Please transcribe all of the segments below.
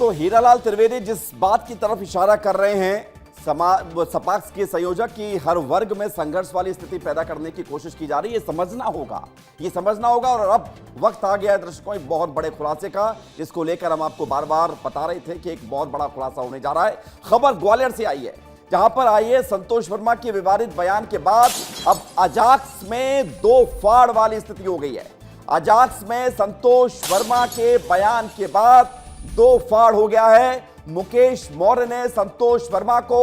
तो हीरालाल त्रिवेदी जिस बात की तरफ इशारा कर रहे हैं सपा के संयोजक की हर वर्ग में संघर्ष वाली स्थिति पैदा करने की कोशिश की जा रही है, ये समझना होगा। और अब वक्त आ गया है दर्शकों एक बहुत बड़े खुलासे का, जिसको लेकर हम आपको बार बार बता रहे थे कि एक बहुत बड़ा खुलासा होने जा रहा है। खबर ग्वालियर से आई है, जहां पर आईएएस संतोष वर्मा के विवादित बयान के बाद अब अजाक्स में दो फाड़ वाली स्थिति हो गई है। अजाक्स में संतोष वर्मा के बयान के बाद दो फाड़ हो गया है। मुकेश मौर्य ने संतोष वर्मा को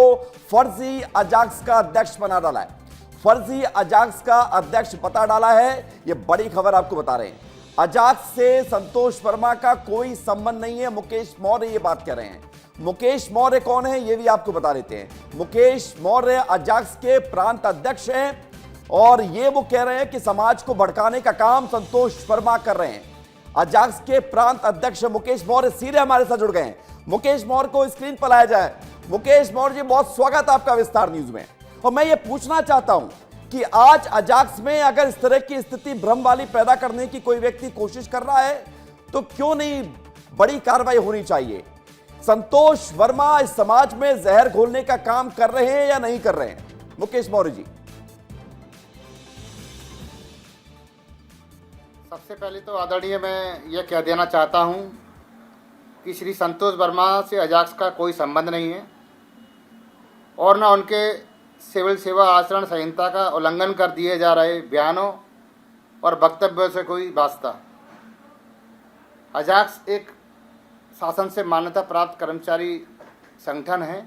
फर्जी अजाक्स का अध्यक्ष बना डाला है, फर्जी अजाक्स का अध्यक्ष बता डाला है। यह बड़ी खबर आपको बता रहे हैं। अजाक्स से संतोष वर्मा का कोई संबंध नहीं है, मुकेश मौर्य ये बात कह रहे हैं। मुकेश मौर्य कौन है ये भी आपको बता देते हैं। मुकेश मौर्य अजाक्स के प्रांत अध्यक्ष हैं और ये वो कह रहे हैं कि समाज को भड़काने का काम संतोष वर्मा कर रहे हैं। अजाक्स के प्रांत अध्यक्ष मुकेश मौर्य सीधे हमारे साथ जुड़ गए हैं। मुकेश मौर्य को स्क्रीन पर लाया जाए। मुकेश मौर्य जी, बहुत स्वागत आपका विस्तार न्यूज में। और मैं ये पूछना चाहता हूं कि आज अजाक्स में अगर इस तरह की स्थिति भ्रम वाली पैदा करने की कोई व्यक्ति कोशिश कर रहा है तो क्यों नहीं बड़ी कार्रवाई होनी चाहिए? संतोष वर्मा इस समाज में जहर घोलने का काम कर रहे हैं या नहीं कर रहे हैं? मुकेश मौर्य जी। सबसे पहले तो आदरणीय मैं यह कह देना चाहता हूं कि श्री संतोष वर्मा से अजाक्स का कोई संबंध नहीं है और न उनके सिविल सेवा आचरण संहिता का उल्लंघन कर दिए जा रहे बयानों और वक्तव्यों से कोई वास्ता। अजाक्स एक शासन से मान्यता प्राप्त कर्मचारी संगठन है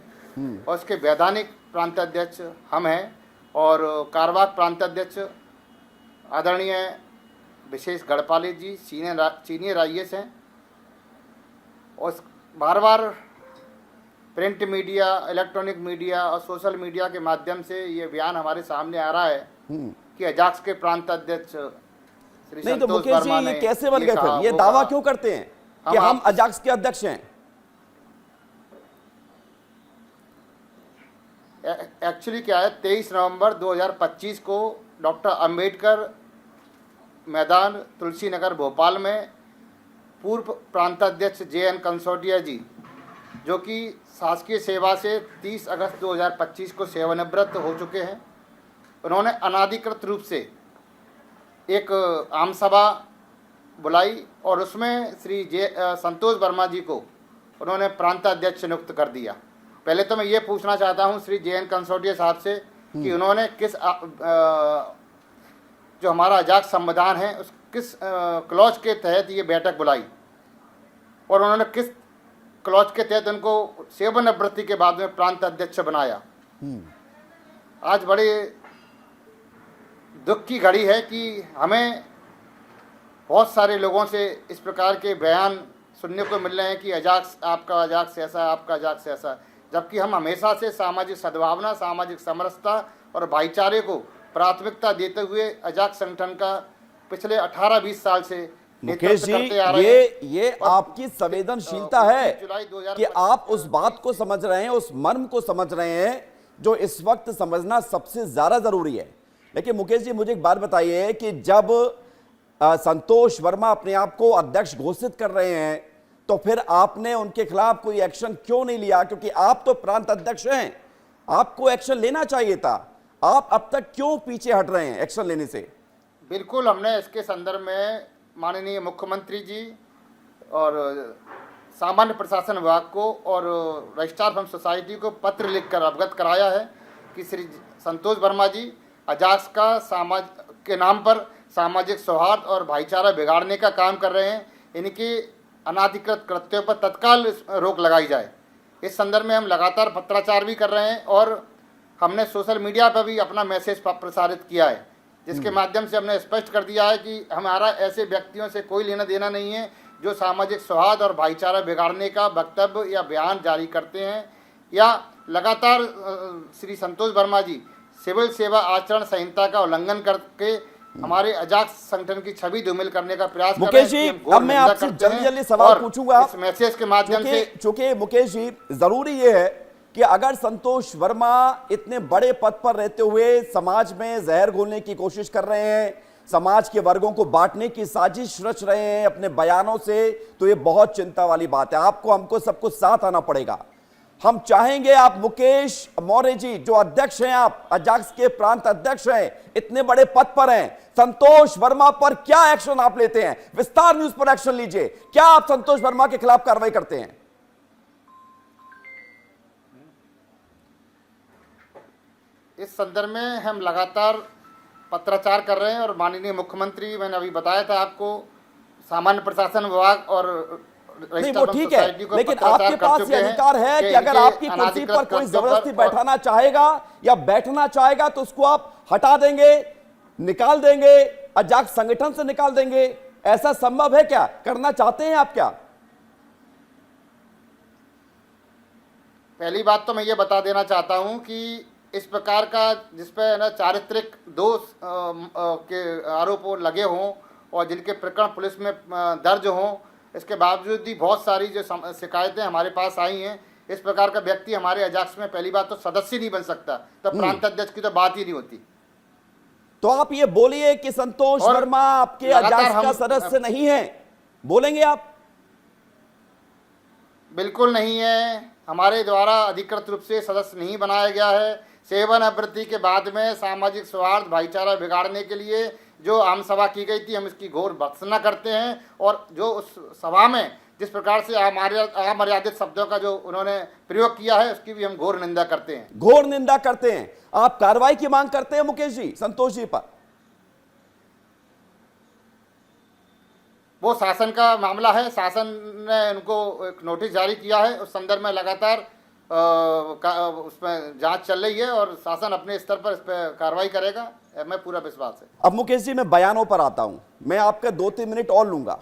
और उसके वैधानिक प्रांताध्यक्ष हम हैं और कार्यवाहक प्रांताध्यक्ष आदरणीय विशेष गढ़पाले जी सीनियर आईएएस हैं। और बार बार प्रिंट मीडिया, इलेक्ट्रॉनिक मीडिया और सोशल मीडिया के माध्यम से ये बयान हमारे सामने आ रहा है कि अजाक्स के प्रांत अध्यक्ष श्री नहीं तो संतोष मुकेश वर्मा जी ने ये कैसे बन गए फिर? ये दावा क्यों करते हैं कि हम अजाक्स के अध्यक्ष हैं? एक्चुअली क्या है, 23 नवंबर 2025 को डॉक्टर अंबेडकर मैदान तुलसी नगर भोपाल में पूर्व प्रांताध्यक्ष JN कंसोटिया जी, जो कि शासकीय सेवा से 30 अगस्त 2025 को सेवानिवृत्त हो चुके हैं, उन्होंने अनाधिकृत रूप से एक आम सभा बुलाई और उसमें श्री संतोष वर्मा जी को उन्होंने प्रांताध्यक्ष नियुक्त कर दिया। पहले तो मैं ये पूछना चाहता हूँ श्री JN कंसोटिया साहब से कि उन्होंने किस जो हमारा अजाक्स संविधान है उस किस क्लॉज के तहत ये बैठक बुलाई और उन्होंने किस क्लॉज के तहत उनको सेवानिवृत्ति के बाद में प्रांत अध्यक्ष बनाया। आज बड़े दुख की घड़ी है कि हमें बहुत सारे लोगों से इस प्रकार के बयान सुनने को मिल रहे हैं कि अजाक्स, आपका अजाक्स ऐसा, आपका अजाक्स ऐसा, जबकि हम हमेशा से सामाजिक सद्भावना, सामाजिक समरसता और भाईचारे को प्राथमिकता देते हुए अजाक्स संगठन का पिछले 18-20 साल से मुकेश जी ये आपकी संवेदनशीलता है कि आप उस बात को समझ रहे हैं, उस मर्म को समझ रहे हैं जो इस वक्त समझना सबसे ज्यादा जरूरी है। लेकिन मुकेश जी मुझे एक बात बताइए कि जब संतोष वर्मा अपने आप को अध्यक्ष घोषित कर रहे हैं तो फिर आपने उनके खिलाफ कोई एक्शन क्यों नहीं लिया? क्योंकि आप तो प्रांत अध्यक्ष हैं, आपको एक्शन लेना चाहिए था। आप अब तक क्यों पीछे हट रहे हैं एक्शन लेने से? बिल्कुल, हमने इसके संदर्भ में माननीय मुख्यमंत्री जी और सामान्य प्रशासन विभाग को और रजिस्ट्रार फिल्म सोसाइटी को पत्र लिखकर अवगत कराया है कि श्री संतोष वर्मा जी अजाक्स का समाज के नाम पर सामाजिक सौहार्द और भाईचारा बिगाड़ने का काम कर रहे हैं। इनके अनाधिकृत कृत्यों पर तत्काल रोक लगाई जाए। इस संदर्भ में हम लगातार पत्राचार भी कर रहे हैं और हमने सोशल मीडिया पर भी अपना मैसेज प्रसारित किया है, जिसके माध्यम से हमने स्पष्ट कर दिया है कि हमारा ऐसे व्यक्तियों से कोई लेना देना नहीं है जो सामाजिक सौहार्द और भाईचारा बिगाड़ने का वक्तव्य या बयान जारी करते हैं या लगातार श्री संतोष वर्मा जी सिविल सेवा आचरण संहिता का उल्लंघन करके हमारे अजाक्स संगठन की छवि धूमिल करने का प्रयास कर रहे हैं। मुकेश जी अब मैं आपसे जल्दी जल्दी सवाल पूछूंगा इस मैसेज के माध्यम से, चूंकि मुकेश जी जरूरी ये है कि अगर संतोष वर्मा इतने बड़े पद पर रहते हुए समाज में जहर घोलने की कोशिश कर रहे हैं, समाज के वर्गों को बांटने की साजिश रच रहे हैं अपने बयानों से, तो ये बहुत चिंता वाली बात है। आपको हमको सबको साथ आना पड़ेगा। हम चाहेंगे आप मुकेश मौर्य जी, जो अध्यक्ष हैं, आप अजाक्स के प्रांत अध्यक्ष हैं, इतने बड़े पद पर हैं, संतोष वर्मा पर क्या एक्शन आप लेते हैं? विस्तार न्यूज पर एक्शन लीजिए। क्या आप संतोष वर्मा के खिलाफ कार्रवाई करते हैं? इस संदर्भ में हम लगातार पत्राचार कर रहे हैं और माननीय मुख्यमंत्री, मैंने अभी बताया था आपको, सामान्य प्रशासन विभाग और नहीं, वो ठीक है, लेकिन आपके पास ये अधिकार है कि अगर आपकी कुर्सी पर कोई जबरदस्ती बैठाना चाहेगा या बैठना चाहेगा तो उसको आप हटा देंगे, निकाल देंगे, अजाक्स संगठन से निकाल देंगे। ऐसा संभव है क्या? करना चाहते हैं आप क्या? पहली बात तो मैं ये बता देना चाहता हूं कि इस प्रकार का जिसपे ना चारित्रिक दोष के आरोप लगे हों और जिनके प्रकरण पुलिस में दर्ज हों, इसके बावजूद भी बहुत सारी जो शिकायतें हमारे पास आई हैं, इस प्रकार का व्यक्ति हमारे अजाक्स में पहली बात तो सदस्य नहीं बन सकता, तो प्रांत अध्यक्ष की तो बात ही नहीं होती। तो आप ये बोलिए कि संतोष वर्मा आपके अजाक्स का सदस्य नहीं है, बोलेंगे आप? बिल्कुल नहीं है, हमारे द्वारा अधिकृत रूप से सदस्य नहीं बनाया गया है। सेवानिवृत्ति के बाद में सामाजिक सौहार्द भाईचारा बिगाड़ने के लिए जो आम सभा की गई थी, हम इसकी घोर भर्त्सना करते हैं और जो उस सभा में जिस प्रकार से अमर्यादित शब्दों का जो उन्होंने प्रयोग किया है, उसकी भी हम घोर निंदा करते हैं। घोर निंदा करते हैं। आप कार्रवाई की मांग करते हैं मुकेश जी संतोष जी पर? वो शासन का मामला है, शासन ने उनको एक नोटिस जारी किया है, उस संदर्भ में लगातार उसमें जांच चल रही है और शासन अपने स्तर पर इस पर कार्रवाई करेगा, मैं पूरा विश्वास है। अब मुकेश जी मैं बयानों पर आता हूं, मैं आपका 2-3 मिनट और लूंगा।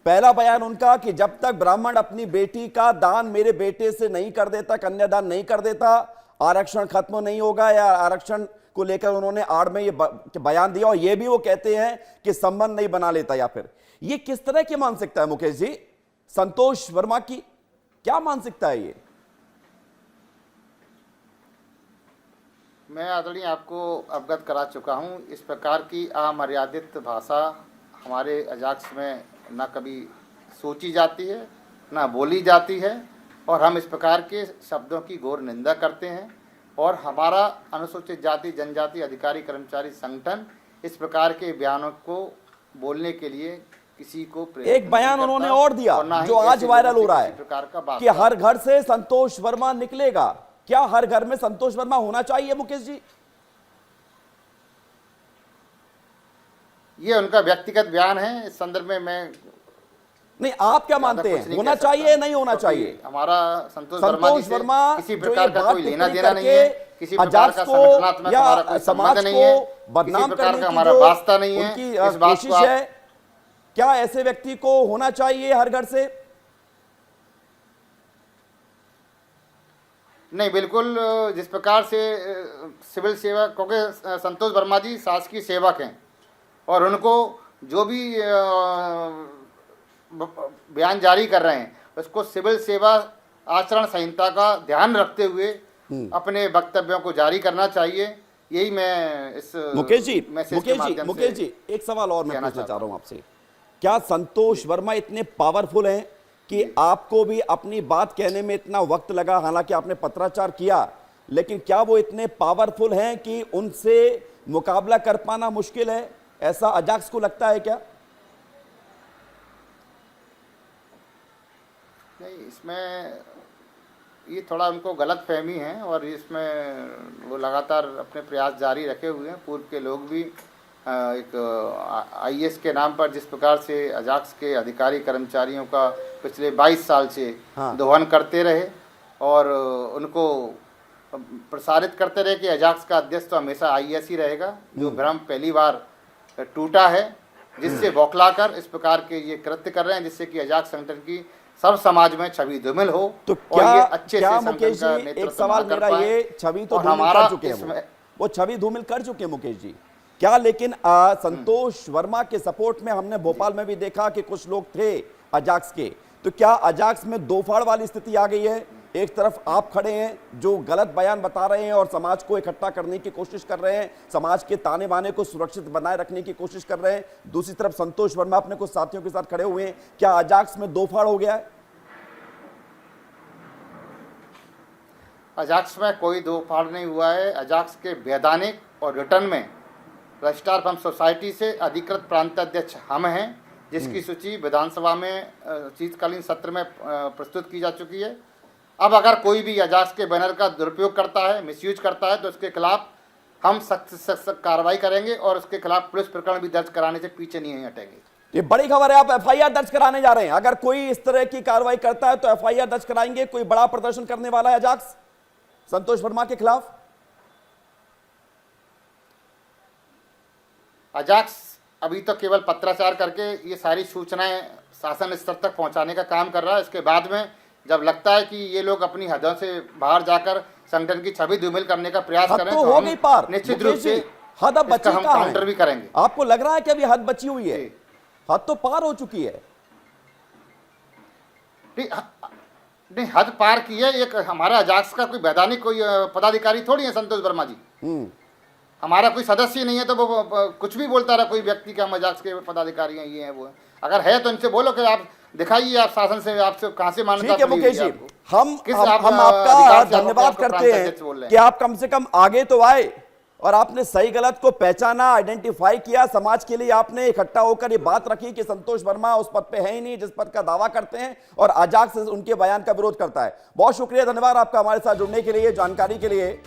पहला बयान उनका कि जब तक ब्राह्मण अपनी बेटी का दान मेरे बेटे से नहीं कर देता, कन्यादान नहीं कर देता, आरक्षण खत्म नहीं होगा, या आरक्षण को लेकर उन्होंने आड़ में ये बयान दिया और ये भी वो कहते हैं कि संबंध नहीं बना लेता। या फिर ये किस तरह की मानसिकता है मुकेश जी? संतोष वर्मा की क्या मानसिकता है ये? मैं आदरणीय आपको अवगत करा चुका हूं, इस प्रकार की अमर्यादित भाषा हमारे अजाक्स में न कभी सोची जाती है, ना बोली जाती है और हम इस प्रकार के शब्दों की घोर निंदा करते हैं। और हमारा अनुसूचित जाति जनजाति अधिकारी कर्मचारी संगठन इस प्रकार के बयानों को बोलने के लिए किसी को एक बयान उन्होंने और दिया जो आज वायरल हो रहा है कि हर घर से संतोष वर्मा निकलेगा। क्या हर घर में संतोष वर्मा होना चाहिए मुकेश जी? ये उनका व्यक्तिगत बयान है, इस संदर्भ में मैं नहीं, आप क्या मानते हैं, होना चाहिए नहीं होना चाहिए? हमारा संतोष वर्मा किसी प्रकार का कोई लेना देना नहीं है, किसी प्रकार का संगठनात्मक हमारा कोई संबंध नहीं है, किसी प्रकार का हमारा वास्ता नहीं है, इस बात को है। क्या ऐसे व्यक्ति को होना चाहिए हर घर से? नहीं, बिल्कुल। जिस प्रकार से सिविल सेवा, क्योंकि संतोष वर्मा जी शासकीय सेवक हैं और उनको जो भी बयान जारी कर रहे हैं उसको सिविल सेवा आचरण संहिता का ध्यान रखते हुए अपने वक्तव्यों को जारी करना चाहिए। यही मैं इस मुकेश जी एक सवाल और मैं पूछना चाह रहा हूं आपसे। क्या संतोष वर्मा इतने पावरफुल हैं कि आपको भी अपनी बात कहने में इतना वक्त लगा, हालांकि आपने पत्राचार किया, लेकिन क्या वो इतने पावरफुल हैं कि उनसे मुकाबला कर पाना मुश्किल है? ऐसा अजाक्स को लगता है क्या? नहीं, इसमें ये थोड़ा उनको गलत फहमी है और इसमें वो लगातार अपने प्रयास जारी रखे हुए हैं। पूर्व के लोग भी एक आईएएस के नाम पर जिस प्रकार से अजाक्स के अधिकारी कर्मचारियों का पिछले 22 साल से दोहन करते रहे और उनको प्रसारित करते रहे कि अजाक्स का अध्यक्ष तो हमेशा आईएएस ही रहेगा, जो भ्रम पहली बार टूटा है, जिससे बौखलाकर इस प्रकार के ये कृत्य कर रहे हैं, जिससे कि अजाक्स संगठन की सब समाज में छवि धूमिल हो। तो क्या, ये अच्छे क्या से मुकेश जी, एक सवाल मेरा, ये छवि तो धूमिल कर चुके हैं, वो छवि धूमिल कर चुके हैं मुकेश जी, क्या लेकिन संतोष वर्मा के सपोर्ट में हमने भोपाल में भी देखा कि कुछ लोग थे अजाक्स के, तो क्या अजाक्स में दो फाड़ वाली स्थिति आ गई है एक तरफ आप खड़े हैं जो गलत बयान बता रहे हैं और समाज को इकट्ठा करने की कोशिश कर रहे हैं, समाज के ताने बाने को सुरक्षित बनाए रखने की कोशिश कर रहे हैं। दूसरी तरफ संतोष वर्मा अपने कुछ साथियों के साथ खड़े हुए हैं। क्या अजाक्स में दो फाड़ हो गया है? अजाक्स में कोई दो फाड़ नहीं हुआ है। अजाक्स के वैधानिक और रिटर्न में रजिस्ट्रार फर्म सोसाइटी से अधिकृत प्रांताध्यक्ष हम हैं, जिसकी सूची विधानसभा में शीतकालीन सत्र में प्रस्तुत की जा चुकी है। अब अगर कोई भी अजाक्स के बैनर का दुरुपयोग करता है, मिसयूज करता है, तो उसके खिलाफ हम सख्त कार्रवाई करेंगे और उसके खिलाफ पुलिस प्रकरण भी दर्ज कराने से पीछे नहीं हटेंगे। ये बड़ी खबर है, आप एफआईआर दर्ज कराने जा रहे हैं। अगर कोई इस तरह की कार्रवाई करता है तो एफआईआर दर्ज कराएंगे। कोई बड़ा प्रदर्शन करने वाला है अजाक्स संतोष वर्मा के खिलाफ? अजाक्स अभी तो केवल पत्राचार करके ये सारी सूचनाएं शासन स्तर तक पहुंचाने का काम कर रहा है। इसके बाद में जब लगता है कि ये लोग अपनी हदों से बाहर जाकर संगठन की छवि धूमिल करने का प्रयास करें तो हो गई पार, निश्चित रूप से हद अब बची हम कहां काउंटर है? भी करेंगे। आपको लग रहा है कि अभी हद बची हुई है? हद तो पार हो चुकी है। नहीं, हद पार की है। एक हमारा अजाक्स का कोई वैधानिक कोई पदाधिकारी थोड़ी है संतोष वर्मा जी। हमारा कोई सदस्य नहीं है तो वो कुछ भी बोलता रहा कोई व्यक्ति के हम अजाक्स के पदाधिकारी हैं, ये हैं वो हैं। अगर है तो इनसे बोलो कि आप दिखाइए, आप शासन से आपसे कहां से मान्यता ठीक है मिली मुकेश हुई जी, है आपको? हम आपका धन्यवाद करते हैं कि आप कम से कम आगे तो आए और आपने सही गलत को पहचाना, आइडेंटिफाई किया। समाज के लिए आपने इकट्ठा होकर ये बात रखी कि संतोष वर्मा उस पद पे है ही नहीं जिस पद का दावा करते हैं और अजाक्स उनके बयान का विरोध करता है। बहुत शुक्रिया, धन्यवाद आपका हमारे साथ जुड़ने के लिए, जानकारी के लिए।